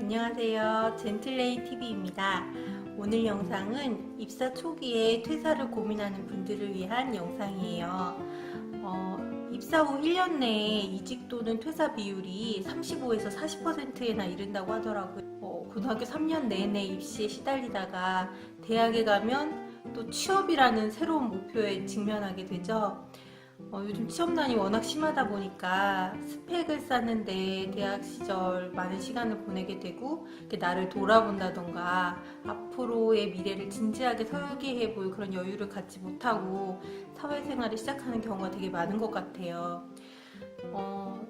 안녕하세요. 젠틀레이TV입니다. 오늘 영상은 입사 초기에 퇴사를 고민하는 분들을 위한 영상이에요. 입사 후 1년 내에 이직 또는 퇴사 비율이 35에서 40%에나 이른다고 하더라고요. 고등학교 3년 내내 입시에 시달리다가 대학에 가면 또 취업이라는 새로운 목표에 직면하게 되죠. 요즘 취업난이 워낙 심하다 보니까 스펙을 쌓는데 대학 시절 많은 시간을 보내게 되고 나를 돌아본다던가 앞으로의 미래를 진지하게 설계해 볼 그런 여유를 갖지 못하고 사회생활을 시작하는 경우가 되게 많은 것 같아요.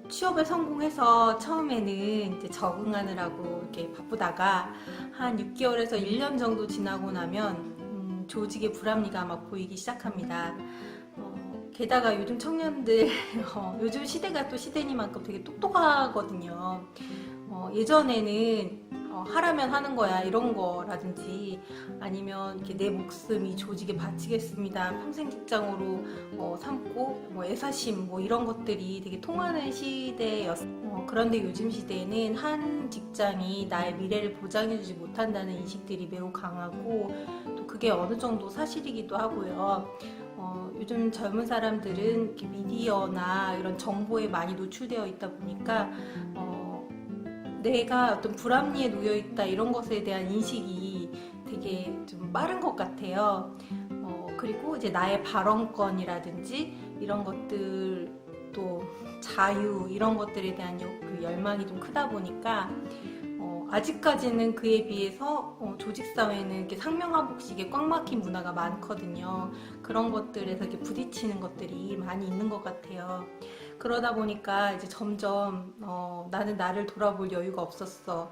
취업에 성공해서 처음에는 이제 적응하느라고 이렇게 바쁘다가 한 6개월에서 1년 정도 지나고 나면 조직의 불합리가 막 보이기 시작합니다. 게다가 요즘 청년들 요즘 시대가 또 시대니만큼 되게 똑똑하거든요. 예전에는 하라면 하는 거야 이런 거라든지 아니면 이렇게 내 목숨이 조직에 바치겠습니다 평생 직장으로 삼고 애사심 이런 것들이 되게 통하는 시대였어요. 그런데 요즘 시대에는 한 직장이 나의 미래를 보장해주지 못한다는 인식들이 매우 강하고 또 그게 어느 정도 사실이기도 하고요. 요즘 젊은 사람들은 이렇게 미디어나 이런 정보에 많이 노출되어 있다 보니까 내가 어떤 불합리에 놓여 있다 이런 것에 대한 인식이 되게 좀 빠른 것 같아요. 그리고 이제 나의 발언권이라든지 이런 것들 또 자유 이런 것들에 대한 그 열망이 좀 크다 보니까 아직까지는 그에 비해서 조직사회는 이렇게 상명하복식에 꽉 막힌 문화가 많거든요. 그런 것들에서 이렇게 부딪히는 것들이 많이 있는 것 같아요. 그러다 보니까 이제 점점 나는 나를 돌아볼 여유가 없었어.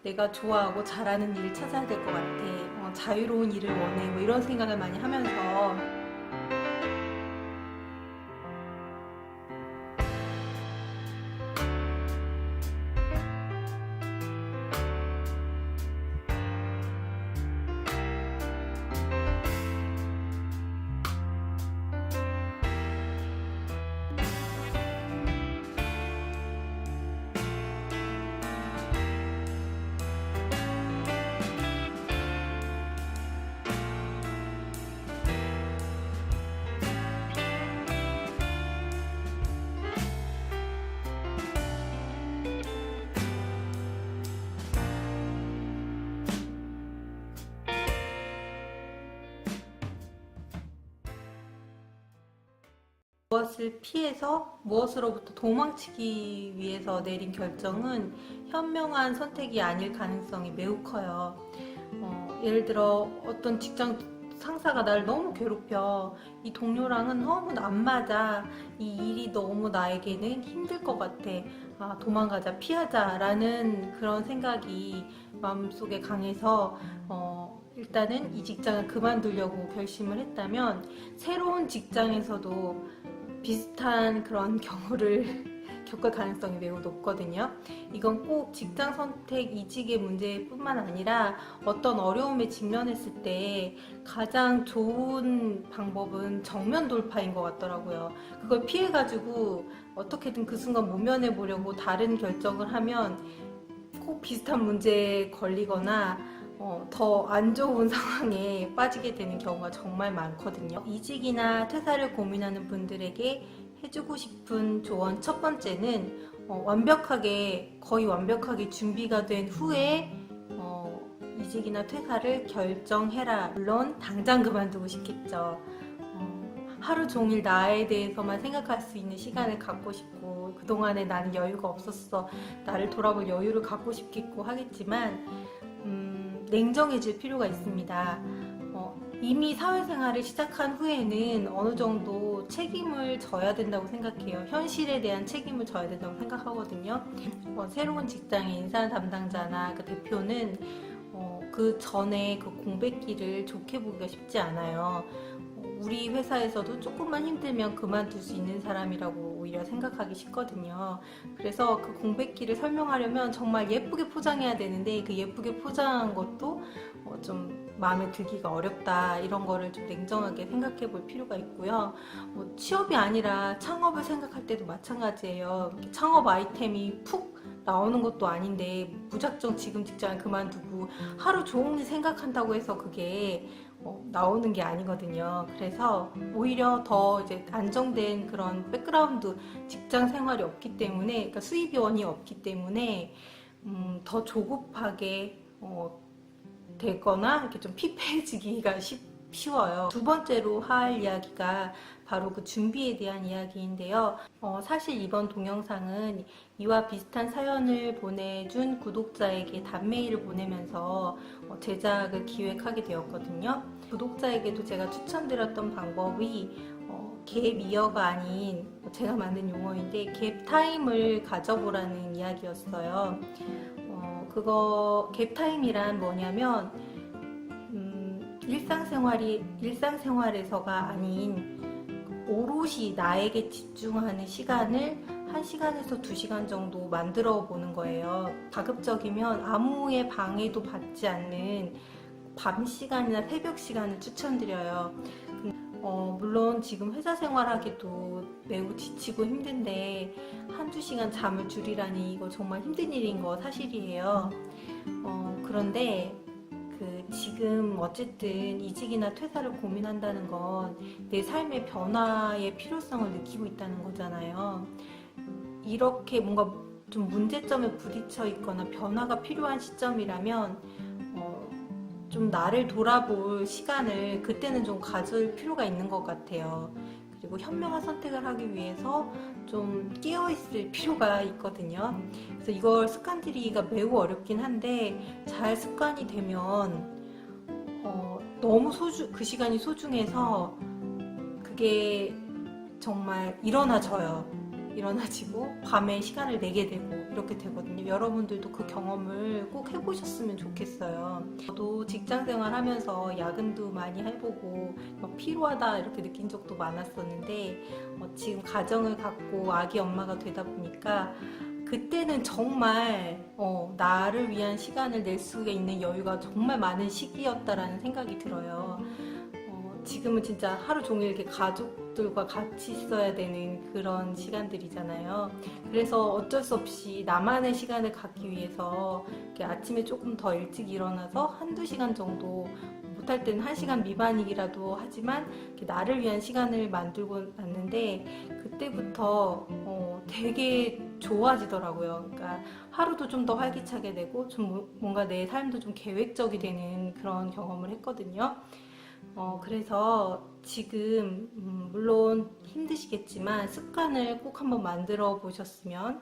내가 좋아하고 잘하는 일을 찾아야 될 것 같아. 자유로운 일을 원해. 이런 생각을 많이 하면서 무엇을 피해서 무엇으로부터 도망치기 위해서 내린 결정은 현명한 선택이 아닐 가능성이 매우 커요. 예를 들어 어떤 직장 상사가 나를 너무 괴롭혀. 이 동료랑은 너무 안 맞아. 이 일이 너무 나에게는 힘들 것 같아. 도망가자, 피하자 라는 그런 생각이 마음속에 강해서 일단은 이 직장을 그만두려고 결심을 했다면 새로운 직장에서도 비슷한 그런 경우를 겪을 가능성이 매우 높거든요. 이건 꼭 직장 선택, 이직의 문제뿐만 아니라 어떤 어려움에 직면했을 때 가장 좋은 방법은 정면 돌파인 것 같더라고요. 그걸 피해가지고 어떻게든 그 순간 모면해 보려고 다른 결정을 하면 꼭 비슷한 문제에 걸리거나 더 안 좋은 상황에 빠지게 되는 경우가 정말 많거든요. 이직이나 퇴사를 고민하는 분들에게 해주고 싶은 조언 첫 번째는 거의 완벽하게 준비가 된 후에 이직이나 퇴사를 결정해라. 물론 당장 그만두고 싶겠죠. 하루 종일 나에 대해서만 생각할 수 있는 시간을 갖고 싶고 그동안에 나는 여유가 없었어. 나를 돌아볼 여유를 갖고 싶겠고 하겠지만 냉정해질 필요가 있습니다. 이미 사회생활을 시작한 후에는 어느 정도 책임을 져야 된다고 생각해요. 현실에 대한 책임을 져야 된다고 생각하거든요. 새로운 직장의 인사 담당자나 그 대표는 그 전에 그 공백기를 좋게 보기가 쉽지 않아요. 우리 회사에서도 조금만 힘들면 그만둘 수 있는 사람이라고 오히려 생각하기 쉽거든요. 그래서 그 공백기를 설명하려면 정말 예쁘게 포장해야 되는데 그 예쁘게 포장한 것도 좀 마음에 들기가 어렵다. 이런 거를 좀 냉정하게 생각해 볼 필요가 있고요. 취업이 아니라 창업을 생각할 때도 마찬가지예요. 창업 아이템이 푹 나오는 것도 아닌데 무작정 지금 직장을 그만두고 하루 종일 생각한다고 해서 그게 나오는 게 아니거든요. 그래서 오히려 더 이제 안정된 그런 백그라운드 직장 생활이 없기 때문에, 그러니까 수입원이 없기 때문에 더 조급하게 되거나 이렇게 좀 피폐해지기가 쉬워요. 두 번째로 할 이야기가 바로 그 준비에 대한 이야기인데요. 사실 이번 동영상은 이와 비슷한 사연을 보내준 구독자에게 단메일을 보내면서 제작을 기획하게 되었거든요. 구독자에게도 제가 추천드렸던 방법이 갭 이어가 아닌, 제가 만든 용어인데 갭 타임을 가져보라는 이야기였어요. 그거 갭 타임이란 뭐냐면 일상생활에서가 아닌 오롯이 나에게 집중하는 시간을 1시간에서 2시간 정도 만들어 보는 거예요. 가급적이면 아무의 방해도 받지 않는 밤 시간이나 새벽 시간을 추천드려요. 물론 지금 회사 생활하기도 매우 지치고 힘든데 1~2시간 잠을 줄이라니 이거 정말 힘든 일인 거 사실이에요. 그런데 지금 어쨌든 이직이나 퇴사를 고민한다는 건 내 삶의 변화의 필요성을 느끼고 있다는 거잖아요. 이렇게 뭔가 좀 문제점에 부딪혀 있거나 변화가 필요한 시점이라면 좀 나를 돌아볼 시간을 그때는 좀 가질 필요가 있는 것 같아요. 그리고 현명한 선택을 하기 위해서 좀 깨어있을 필요가 있거든요. 그래서 이걸 습관 들이기가 매우 어렵긴 한데 잘 습관이 되면 너무 그 시간이 소중해서 그게 정말 일어나지고 밤에 시간을 내게 되고 이렇게 되거든요. 여러분들도 그 경험을 꼭 해보셨으면 좋겠어요. 저도 직장생활 하면서 야근도 많이 해보고 피로하다 이렇게 느낀 적도 많았었는데 지금 가정을 갖고 아기 엄마가 되다 보니까 그때는 정말 나를 위한 시간을 낼 수 있는 여유가 정말 많은 시기였다라는 생각이 들어요. 지금은 진짜 하루 종일 이렇게 가족들과 같이 있어야 되는 그런 시간들이잖아요. 그래서 어쩔 수 없이 나만의 시간을 갖기 위해서 이렇게 아침에 조금 더 일찍 일어나서 1~2시간 정도, 못할 때는 1시간 미만이라도 하지만 이렇게 나를 위한 시간을 만들고 났는데 그때부터 되게 좋아지더라고요. 그러니까 하루도 좀 더 활기차게 되고 좀 뭔가 내 삶도 좀 계획적이 되는 그런 경험을 했거든요. 그래서 지금 물론 힘드시겠지만 습관을 꼭 한번 만들어 보셨으면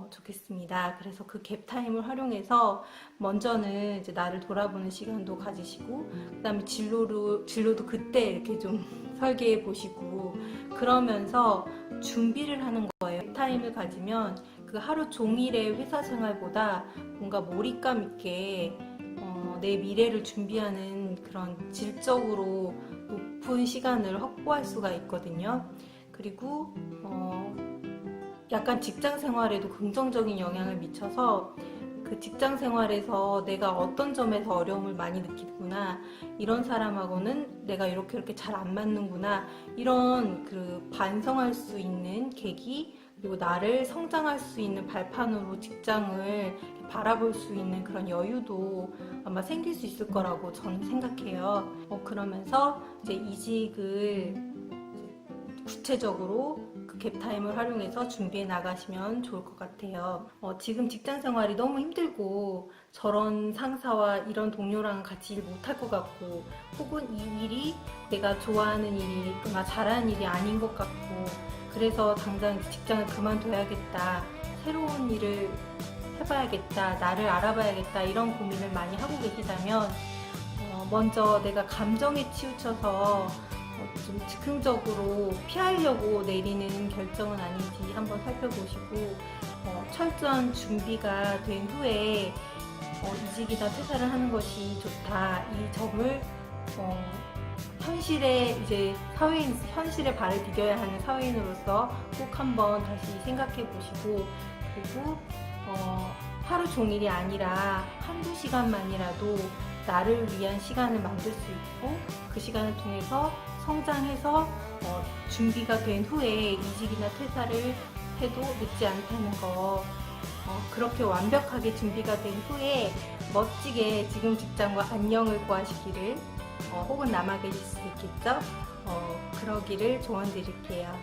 좋겠습니다. 그래서 그 갭 타임을 활용해서 먼저는 이제 나를 돌아보는 시간도 가지시고, 그 다음에 진로도 그때 이렇게 좀 설계해 보시고, 그러면서 준비를 하는 거예요. 갭 타임을 가지면 그 하루 종일의 회사 생활보다 뭔가 몰입감 있게 내 미래를 준비하는 그런 질적으로 높은 시간을 확보할 수가 있거든요. 그리고 약간 직장 생활에도 긍정적인 영향을 미쳐서 그 직장 생활에서 내가 어떤 점에서 어려움을 많이 느끼구나, 이런 사람하고는 내가 이렇게 잘 안 맞는구나, 이런 그 반성할 수 있는 계기, 그리고 나를 성장할 수 있는 발판으로 직장을 바라볼 수 있는 그런 여유도 아마 생길 수 있을 거라고 저는 생각해요. 그러면서 이제 이직을 구체적으로 그 갭타임을 활용해서 준비해 나가시면 좋을 것 같아요. 지금 직장 생활이 너무 힘들고 저런 상사와 이런 동료랑 같이 일 못할 것 같고, 혹은 이 일이 내가 좋아하는 일이거나 잘하는 일이 아닌 것 같고, 그래서 당장 직장을 그만둬야겠다, 새로운 일을 해봐야겠다, 나를 알아봐야겠다, 이런 고민을 많이 하고 계시다면 먼저 내가 감정에 치우쳐서 좀 즉흥적으로 피하려고 내리는 결정은 아닌지 한번 살펴보시고, 철저한 준비가 된 후에 이직이나 퇴사를 하는 것이 좋다, 이 점을 현실에 발을 디뎌야 하는 사회인으로서 꼭 한번 다시 생각해 보시고, 그리고 하루 종일이 아니라 1~2시간만이라도 나를 위한 시간을 만들 수 있고, 그 시간을 통해서 성장해서 준비가 된 후에 이직이나 퇴사를 해도 늦지 않다는 거 그렇게 완벽하게 준비가 된 후에 멋지게 지금 직장과 안녕을 구하시기를, 혹은 남아 계실 수 있겠죠? 그러기를 조언드릴게요.